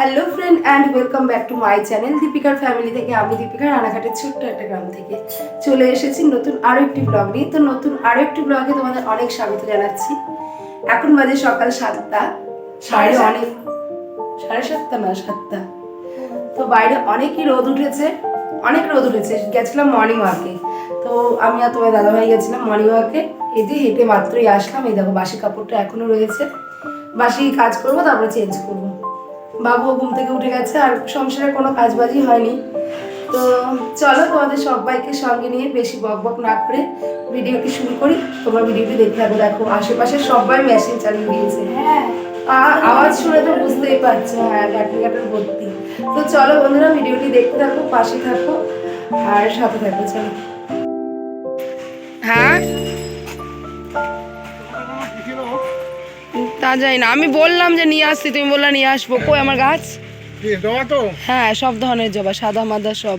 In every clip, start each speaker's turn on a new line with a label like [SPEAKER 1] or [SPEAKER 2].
[SPEAKER 1] Hello friend and welcome back to my channel দীপিকার family থেকে। আমি দীপিকা রানাঘাটের ছোট্ট একটা গ্রাম থেকে চলে এসেছি নতুন আরও একটি ব্লগ নিয়ে। তো নতুন আরও একটি ব্লগে তোমাদের অনেক স্বাগত জানাচ্ছি। এখন বাজে সকাল 7টা, বাইরে অনেক 7:30 না 7টা। তো বাইরে অনেকই রোদ উঠেছে, অনেক রোদ উঠেছে। গেছিলাম মর্নিং ওয়াকে, তো আমি আর তোমার দাদাভাই গেছিলাম মর্নিং ওয়াকে। এই যে হেঁটে মাত্রই আসলাম। এই দেখো বাসি কাপড়টা এখনো রয়েছে, বাসি কাজ করবো তারপরে চেঞ্জ করবো। বাবুও ঘুম থেকে উঠে গেছে, আর সংসারে কোনো কাজবাজই হয়নি। তো চলো তোমাদের সবাইকে সঙ্গে নিয়ে বেশি বক বক না করে ভিডিওটি শুরু করি। তোমরা ভিডিওটি দেখতে থাকো। দেখো আশেপাশে সবাই মেশিন চালিয়ে দিয়েছে, আওয়াজ শুনে তো বুঝতেই পারছো। হ্যাঁ, গাটার ভর্তি। তো চলো বন্ধুরা ভিডিওটি দেখতে থাকো, পাশে থাকো আর সাথে থাকো। চলো।
[SPEAKER 2] হ্যাঁ, তা যাই না, আমি বললাম যে নিয়ে আসছি, তুমি বললা নিয়ে আসবো। কই আমার গাছ? হ্যাঁ, সব ধরনের জবা, সাদা মাদা সব।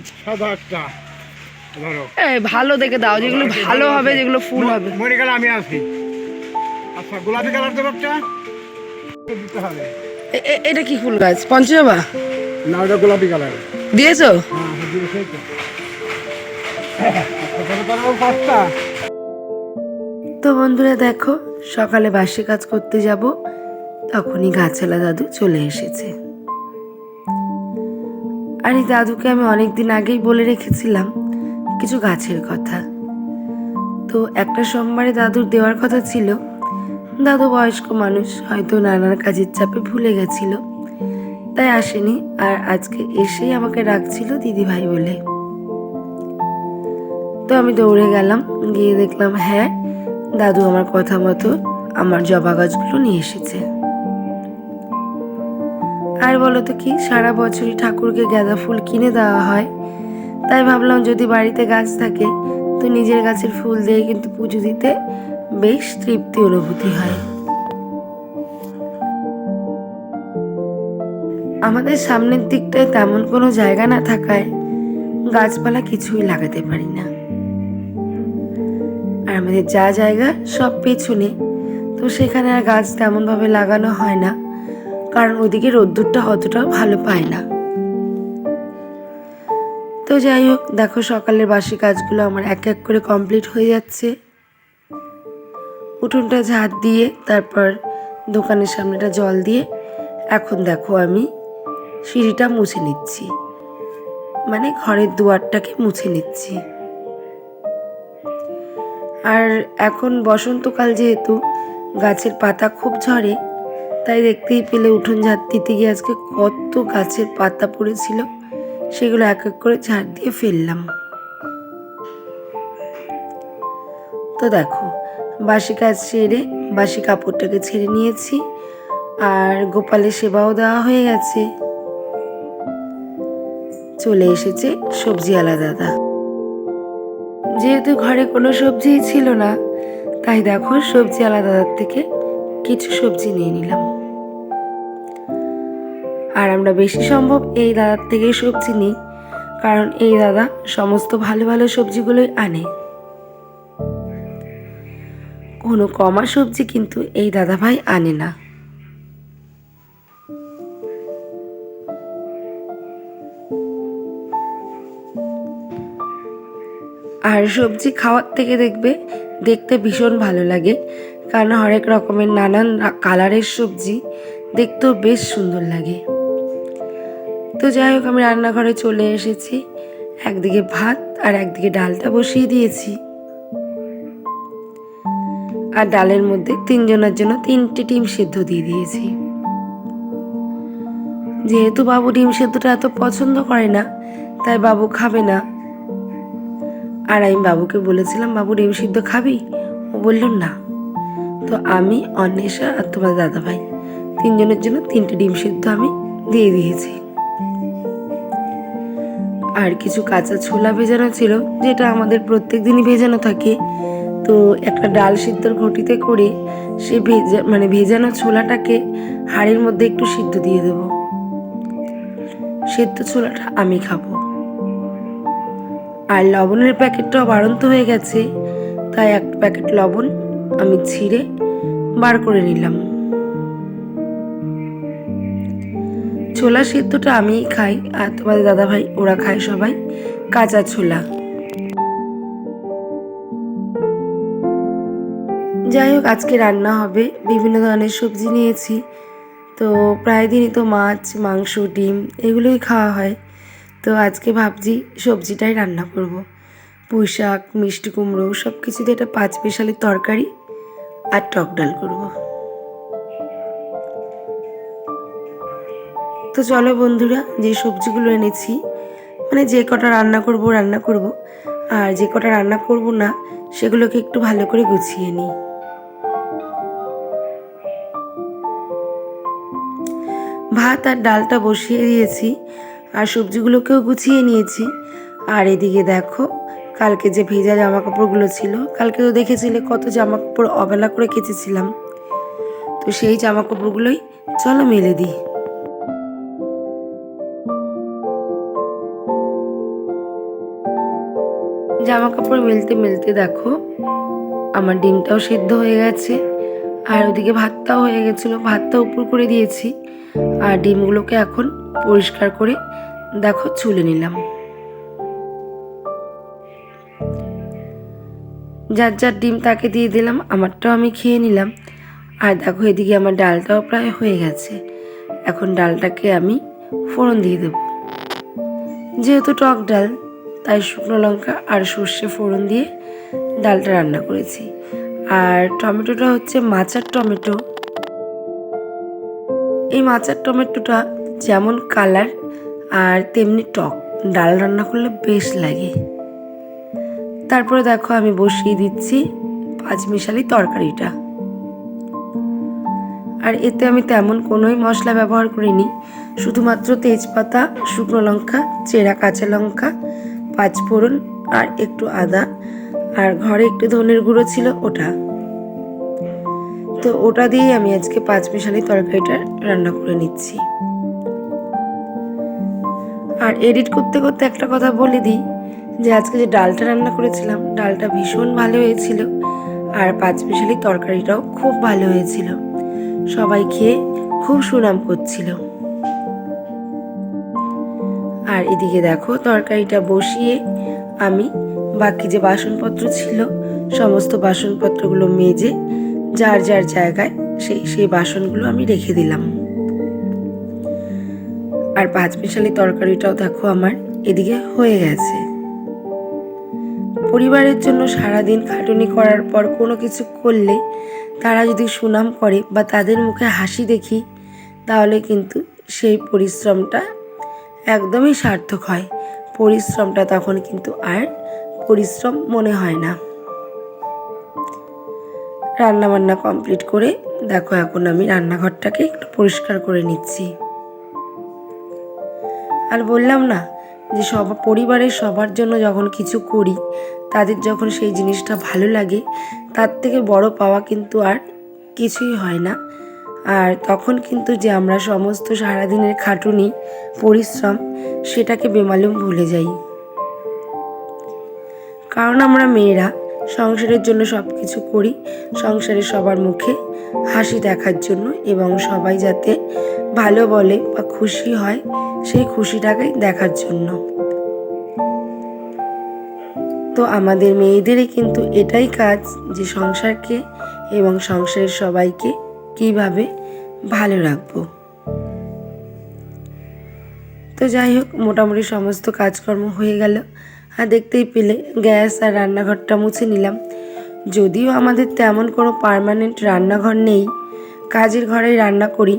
[SPEAKER 2] ভালো দেখে দাও, যেগুলো ভালো হবে, যেগুলো ফুল হবে।
[SPEAKER 3] মরে গেলে আমি আসি। আচ্ছা, গোলাপি কালার দেবো একটা দিতে হবে।
[SPEAKER 2] এটা কি ফুল গাছ? পঞ্চজবা
[SPEAKER 3] না, ওটা গোলাপি কালার।
[SPEAKER 2] দিয়েছো?
[SPEAKER 1] তো বন্ধুরা দেখো, সকালে বাসি কাজ করতে যাব, তখনই গাছালা দাদু চলে এসেছে। আর এই দাদুকে আমি অনেকদিন আগেই বলে রেখেছিলাম কিছু গাছের কথা। তো একটা সোমবারে দাদুর দেওয়ার কথা ছিল। দাদু বয়স্ক মানুষ, হয়তো নানার কাজের চাপে ভুলে গেছিল, তাই আসেনি। আর আজকে এসেই আমাকে ডাকছিল দিদিভাই বলে। তো আমি দৌড়ে গেলাম, গিয়ে দেখলাম হ্যাঁ, দাদু আমার কথা মতো আমার জবা গাছগুলো নিয়ে এসেছে। আর বলো তো কি, সারা বছরই ঠাকুরকে গাঁদা ফুল কিনে দেওয়া হয়, তাই ভাবলাম যদি বাড়িতে গাছ থাকে তো নিজের গাছের ফুল দিয়ে কিন্তু পুজো দিতে বেশ তৃপ্তি অনুভূতি হয়। আমাদের সামনের দিকটায় তেমন কোনো জায়গা না থাকায় গাছপালা কিছুই লাগাতে পারি না। আর আমাদের যা জায়গা সব পেছনে, তো সেখানে আর গাছ তেমনভাবে লাগানো হয় না, কারণ ওদিকে রোদ্দুরটা অতটাও ভালো পায় না। তো যাই হোক, দেখো সকালের বাসি কাজগুলো আমার এক এক করে কমপ্লিট হয়ে যাচ্ছে। উঠোনটা ঝাড় দিয়ে, তারপর দোকানের সামনেটা জল দিয়ে, এখন দেখো আমি সিঁড়িটা মুছে নিচ্ছি, মানে ঘরের দুয়ারটাকে মুছে নিচ্ছি। আর এখন বসন্তকাল, যেহেতু গাছের পাতা খুব ঝরে, তাই দেখতেই পেলে উঠোন ঝাড় দিতে গিয়ে আজকে কত গাছের পাতা পড়েছিল, সেগুলো এক এক করে ঝাড় দিয়ে ফেললাম। তো দেখো বাসি কাজ সেরে বাসি কাপড়টাকে ছেড়ে নিয়েছি, আর গোপালের সেবাও দেওয়া হয়ে গেছে। চলে এসেছে সবজিওয়ালা দাদা। যেহেতু ঘরে কোনো সবজিই ছিল না, তাই দেখো সবজিওয়ালা দাদার থেকে কিছু সবজি নিয়ে নিলাম। আর আমরা বেশি সম্ভব এই দাদার থেকে সবজি নিই, কারণ এই দাদা সমস্ত ভালো ভালো সবজিগুলোই আনে। কোনো কমা সবজি কিন্তু এই দাদা ভাই আনে না। আর সবজি খাওয়ার থেকে দেখবে দেখতে ভীষণ ভালো লাগে, কারণ হরেক রকমের নানান কালারের সবজি দেখতেও বেশ সুন্দর লাগে। তো যাই হোক, আমি রান্নাঘরে চলে এসেছি। একদিকে ভাত আর একদিকে ডালটা বসিয়ে দিয়েছি। আর ডালের মধ্যে 3 জনের জন্য 3টে ডিম সিদ্ধ দিয়ে দিয়েছি। যেহেতু বাবু ডিম সিদ্ধটা এত পছন্দ করে না, তাই বাবু খাবে না। আর আমি বাবুকে বলেছিলাম, বাবু ডিম সিদ্ধ খাবি? ও বলল না। তো আমি, অন্বেষা আর তোমার দাদাভাই 3 জনের জন্য 3টে ডিম সিদ্ধ আমি দিয়ে দিয়েছি। আর কিছু কাঁচা ছোলা ভেজানো ছিল, যেটা আমাদের প্রত্যেক দিনই ভেজানো থাকে। তো একটা ডাল সিদ্ধর ঘটিতে করে সে ভেজানো ছোলাটাকে হাঁড়ির মধ্যে একটু সিদ্ধ দিয়ে দেবো। সিদ্ধ ছোলাটা আমি খাবো। আর লবণের প্যাকেটটাও বাড়ন্ত হয়ে গেছে, তাই এক প্যাকেট লবণ আমি ছিঁড়ে বার করে নিলাম।
[SPEAKER 2] ছোলা সিদ্ধটা আমিই খাই, আর তোমাদের দাদাভাই ওরা খায় সবাই কাঁচা ছোলা। যাই হোক, আজকে রান্না হবে, বিভিন্ন ধরনের সবজি নিয়েছি। তো প্রায় দিনই তো মাছ, মাংস, ডিম এগুলোই খাওয়া হয়। তো আজকে ভাবছি সবজিটাই রান্না করব। পুঁই শাক, মিষ্টি কুমড়ো সব কিছু দিয়ে একটা 5 স্পেশালি তরকারি আর টক ডাল করব। তো চলো বন্ধুরা, যে সবজিগুলো এনেছি মানে যে কটা রান্না করব, আর যে কটা রান্না করব না সেগুলোকে একটু ভালো করে গুছিয়ে নিই। ভাত আর ডালটা বসিয়ে দিয়েছি, আর সবজিগুলোকেও গুছিয়ে নিয়েছি। আর এদিকে দেখো, কালকে যে ভেজা জামা কাপড়গুলো ছিল, কালকে তো দেখেছিলে কত জামা কাপড় অবেলা করে কেচেছিলাম, তো সেই জামা কাপড়গুলোই চলো মেলে দিই। জামা কাপড় মেলতে মেলতে দেখো আমার ডিমটাও সিদ্ধ হয়ে গেছে, আর ওদিকে ভাতটাও হয়ে গেছিলো, ভাতটা উপর করে দিয়েছি। আর ডিমগুলোকে এখন পরিষ্কার করে দেখো ছুলে নিলাম। যার যার ডিম তাকে দিয়ে দিলাম, আমারটাও আমি খেয়ে নিলাম। আর দেখো এদিকে আমার ডালটাও প্রায় হয়ে গেছে। এখন ডালটাকে আমি ফোড়ন দিয়ে দেব। যেহেতু টক ডাল, তাই শুকনো লঙ্কা আর সর্ষে ফোড়ন দিয়ে ডালটা রান্না করেছি। আর টমেটোটা হচ্ছে মাচার টমেটো। এই মাচার টমেটোটা যেমন কালার আর তেমনি টক, ডাল রান্না করলে বেশ লাগে। তারপরে দেখো আমি বসিয়ে দিচ্ছি 5 মিশালি তরকারিটা। আর এতে আমি তেমন কোনোই মশলা ব্যবহার করিনি, শুধুমাত্র তেজপাতা, শুকনো লঙ্কা, চেরা কাঁচা লঙ্কা, 5 ফোড়ন আর একটু আদা, আর ঘরে একটু ধনের গুঁড়ো ছিল ওটা, তো ওটা দিয়েই আমি আজকে 5 মিশালি তরকারিটা রান্না করে নিচ্ছি। আর এডিট করতে করতে একটা কথা বলে দিই, যে আজকে যে ডালটা রান্না করেছিলাম, ডালটা ভীষণ ভালো হয়েছিল, আর 5 মিশালি তরকারিটাও খুব ভালো হয়েছিল। সবাই খেয়ে খুব সুনাম করছিল। আর এদিকে দেখো তরকারিটা বসিয়ে আমি বাকি যে বাসনপত্র ছিল সমস্ত বাসনপত্রগুলো মেজে যার যার জায়গায় সেই বাসনগুলো আমি রেখে দিলাম। আর 5 মিশালি তরকারিটাও দেখো আমার এদিকে হয়ে গেছে। পরিবারের জন্য সারাদিন খাটুনি করার পর কোনো কিছু করলে তারা যদি সুনাম করে বা তাদের মুখে হাসি দেখি, তাহলে কিন্তু সেই পরিশ্রমটা একদমই সার্থক হয়। পরিশ্রমটা তখন কিন্তু আর পরিশ্রম মনে হয় না। রান্নাবান্না কমপ্লিট করে দেখো এখন আমি রান্নাঘরটাকে একটু পরিষ্কার করে নিচ্ছি। আর বললাম না যে পরিবারের সবার জন্য যখন কিছু করি, তাদের যখন সেই জিনিসটা ভালো লাগে, তার থেকে বড় পাওয়া কিন্তু আর কিছুই হয় না। আর তখন কিন্তু যে আমরা সমস্ত সারাদিনের খাটুনি, পরিশ্রম সেটাকে বেমালুম ভুলে যাই। কারণ আমরা মেয়েরা সংসারের জন্য সব কিছু করি, সংসারের সবার মুখে হাসি দেখার জন্য, এবং সবাই যাতে ভালো বলে বা খুশি হয় সেই খুশিটাকে দেখার জন্য। তো আমাদের মেয়েদেরই কিন্তু এটাই কাজ, যে সংসারকে এবং সংসারের সবাইকে কিভাবে ভালো রাখবো। তো যাই হোক, মোটামুটি সমস্ত কাজকর্ম হয়ে গেল। আর দেখতেই পেলে গ্যাস আর রান্নাঘরটা মুছে নিলাম। যদিও আমাদের তেমন কোনো পার্মানেন্ট রান্নাঘর নেই, কাজের ঘরেই রান্না করি,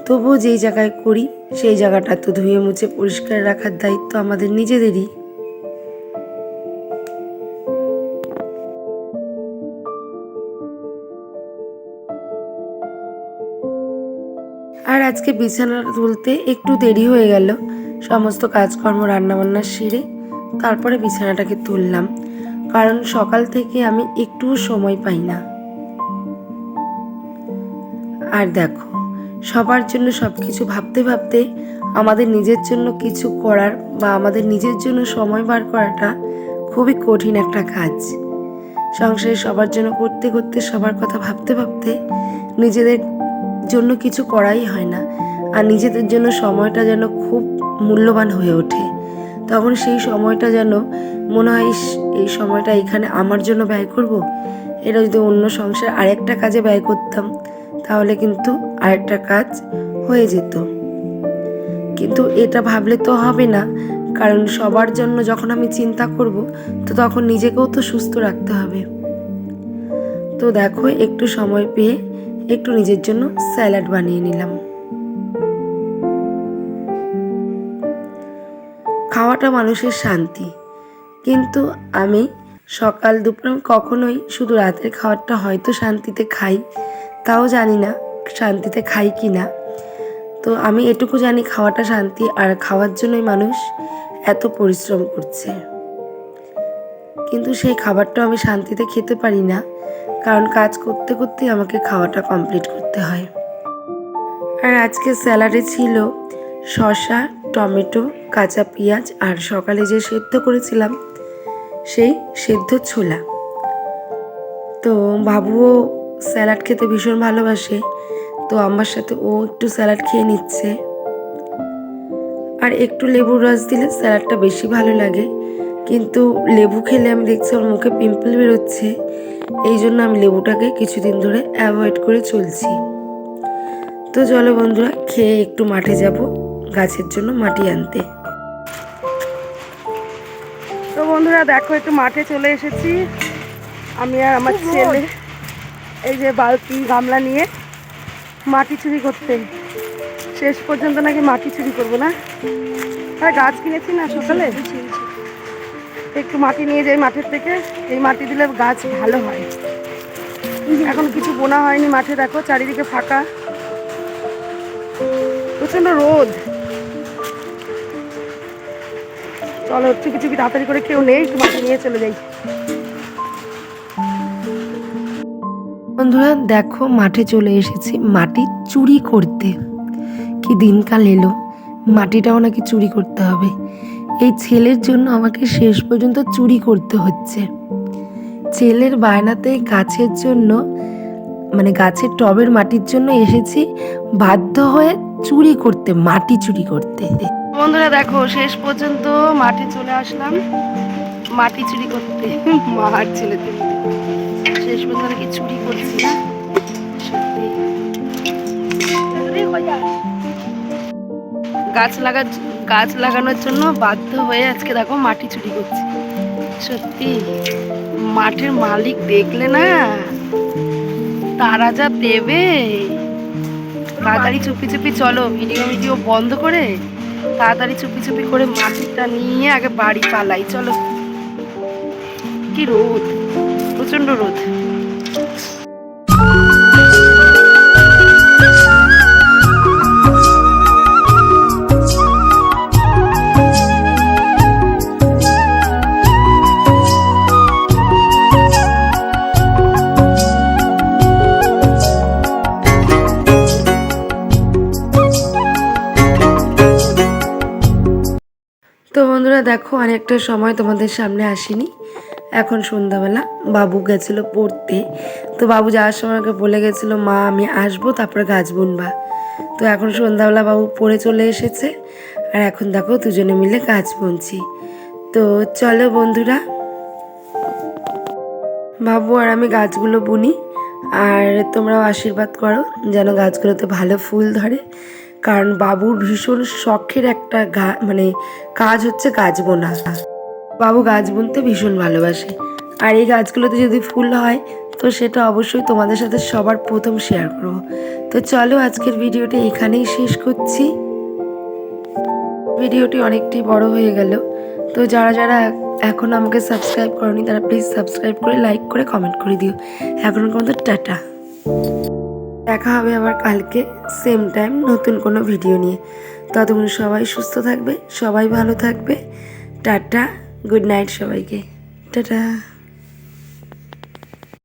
[SPEAKER 2] তবুও যেই জায়গায় করি সেই জায়গাটা তো ধুয়ে মুছে পরিষ্কার রাখার দায়িত্ব আমাদের নিজেদেরই। আর আজকে বিছানা তুলতে একটু দেরি হয়ে গেল। সমস্ত কাজকর্ম রান্নাবান্না সেরে তারপরে বিছানাটাকে তুললাম, কারণ সকাল থেকে আমি একটুও সময় পাই না। আর দেখো, সবার জন্য সব কিছু ভাবতে ভাবতে আমাদের নিজের জন্য কিছু করার বা আমাদের নিজের জন্য সময় বার করাটা খুবই কঠিন একটা কাজ। সংসারে সবার জন্য করতে করতে, সবার কথা ভাবতে ভাবতে নিজেদের জন্য কিছু করাই হয় না। আর নিজেদের জন্য সময়টা যেন খুব মূল্যবান হয়ে ওঠে। তখন সেই সময়টা যেন মনে হয় এই সময়টা এখানে আমার জন্য ব্যয় করব, এটা যদি অন্য সংসার আরেকটা কাজে ব্যয় করতাম তাহলে কিন্তু আরেকটা কাজ হয়ে যেত। কিন্তু এটা ভাবলে তো হবে না, কারণ সবার জন্য যখন আমি চিন্তা করব তো তখন নিজেকেও তো সুস্থ রাখতে হবে। তো দেখো একটু সময় পেয়ে একটু নিজের জন্য স্যালাড বানিয়ে নিলাম। খাওয়াটা মানুষের শান্তি, কিন্তু আমি সকাল দুপুর কখনোই শুধু রাতের খাবারটা হয়তো শান্তিতে খাই, তাও জানি না শান্তিতে খাই কি না। তো আমি এটুকু জানি খাওয়াটা শান্তি, আর খাওয়ার জন্যই মানুষ এত পরিশ্রম করছে। কিন্তু সেই খাবারটা আমি শান্তিতে খেতে পারি না, কারণ কাজ করতে করতেই আমাকে খাওয়াটা কমপ্লিট করতে হয়। আর আজকে স্যালাডে ছিল শসা, টমেটো, কাঁচা পেঁয়াজ আর সকালে যে সেদ্ধ করেছিলাম সেই সেদ্ধ ছোলা। তো বাবুও স্যালাড খেতে ভীষণ ভালোবাসে, তো আমার সাথে ও একটু স্যালাড খেয়ে নিচ্ছে। আর একটু লেবুর রস দিলে স্যালাডটা বেশি ভালো লাগে, কিন্তু লেবু খেলে আমি দেখছি ওর মুখে পিম্পল বেরোচ্ছে, এই জন্য আমি লেবুটাকে কিছুদিন ধরে অ্যাভয়েড করে চলছি। তো চলো বন্ধুরা, খেয়ে একটু মাঠে যাব গাছের জন্য মাটি আনতে।
[SPEAKER 1] তো বন্ধুরা দেখো একটু মাঠে চলে এসেছি আমি আর আমার ছেলে, এই যে বালতি গামলা নিয়ে মাটি চুরি করতে। শেষ পর্যন্ত নাকি মাটি চুরি করবো না, আর গাছ কিনেছি না সকালে, একটু মাটি নিয়ে যাই মাঠের থেকে। এই মাটি দিলে গাছ ভালো হয়। এখন কিছু বোনা হয়নি মাঠে, দেখো চারিদিকে ফাঁকা, প্রচন্ড রোদ। চলো চুপি চুপি তাড়াতাড়ি করে, কেউ নেই, একটু মাটি নিয়ে চলে যাই।
[SPEAKER 2] বন্ধুরা দেখো মাঠে চলে এসেছি মাটি চুরি করতে। কি দিনকাল এলো, মাটিটাও নাকি চুরি করতে হবে। এই ছেলের জন্য আমাকে শেষ পর্যন্ত চুরি করতে হচ্ছে। ছেলের বায়নাতে গাছের জন্য, মানে গাছের টবের মাটির জন্য এসেছি, বাধ্য হয়ে চুরি করতে, মাটি চুরি করতে।
[SPEAKER 1] বন্ধুরা দেখো শেষ পর্যন্ত মাঠে চলে আসলাম মাটি চুরি করতে, মার ছেলেতে শেষ পর্যন্ত নাকি চুরি করছি না। সত্যি গাছ লাগানোর জন্য বাধ্য হয়ে আজকে দেখো মাটি চুরি করছি। সত্যি মাঠের মালিক দেখলে না তারা যা দেবে। তাড়াতাড়ি চুপি চুপি চলো, ভিডিও বন্ধ করে তাড়াতাড়ি চুপি চুপি করে মাটিটা নিয়ে আগে বাড়ি পালাই। চলো, কি রোদ, প্রচন্ড রোদ।
[SPEAKER 2] তো বন্ধুরা দেখো অনেকটা সময় তোমাদের সামনে আসিনি। এখন সন্ধ্যাবেলা বাবু গেছিলো পড়তে, তো বাবু যাওয়ার সময় আমাকে বলে গেছিলো মা আমি আসবো, তারপরে গাছ বুনবা। তো এখন সন্ধ্যাবেলা বাবু পড়ে চলে এসেছে, আর এখন দেখো দুজনে মিলে গাছ বুনছি। তো চলো বন্ধুরা, বাবু আর আমি গাছগুলো বুনি, আর তোমরাও আশীর্বাদ করো যেন গাছগুলোতে ভালো ফুল ধরে। কারণ বাবুর ভীষণ শখের একটা কাজ হচ্ছে গাছ বোনা। বাবু গাছ বুনতে ভীষণ ভালোবাসে, আর এই গাছগুলোতে যদি ফুল হয় তো সেটা অবশ্যই তোমাদের সাথে সবার প্রথম শেয়ার করব। তো চলো আজকের ভিডিওটি এখানেই শেষ করছি। ভিডিওটি অনেকটাই বড় হয়ে গেল, তো যারা যারা এখন আমাকে সাবস্ক্রাইব করনি তারা প্লিজ সাবস্ক্রাইব করে লাইক করে কমেন্ট করে দিও। এখন পর্যন্ত টাটা, দেখা হবে আবার কালকে সেম টাইম নতুন কোনো ভিডিও নিয়ে। ততক্ষণ সবাই সুস্থ থাকবে, সবাই ভালো থাকবে। টাটা, গুড নাইট সবাইকে, টাটা।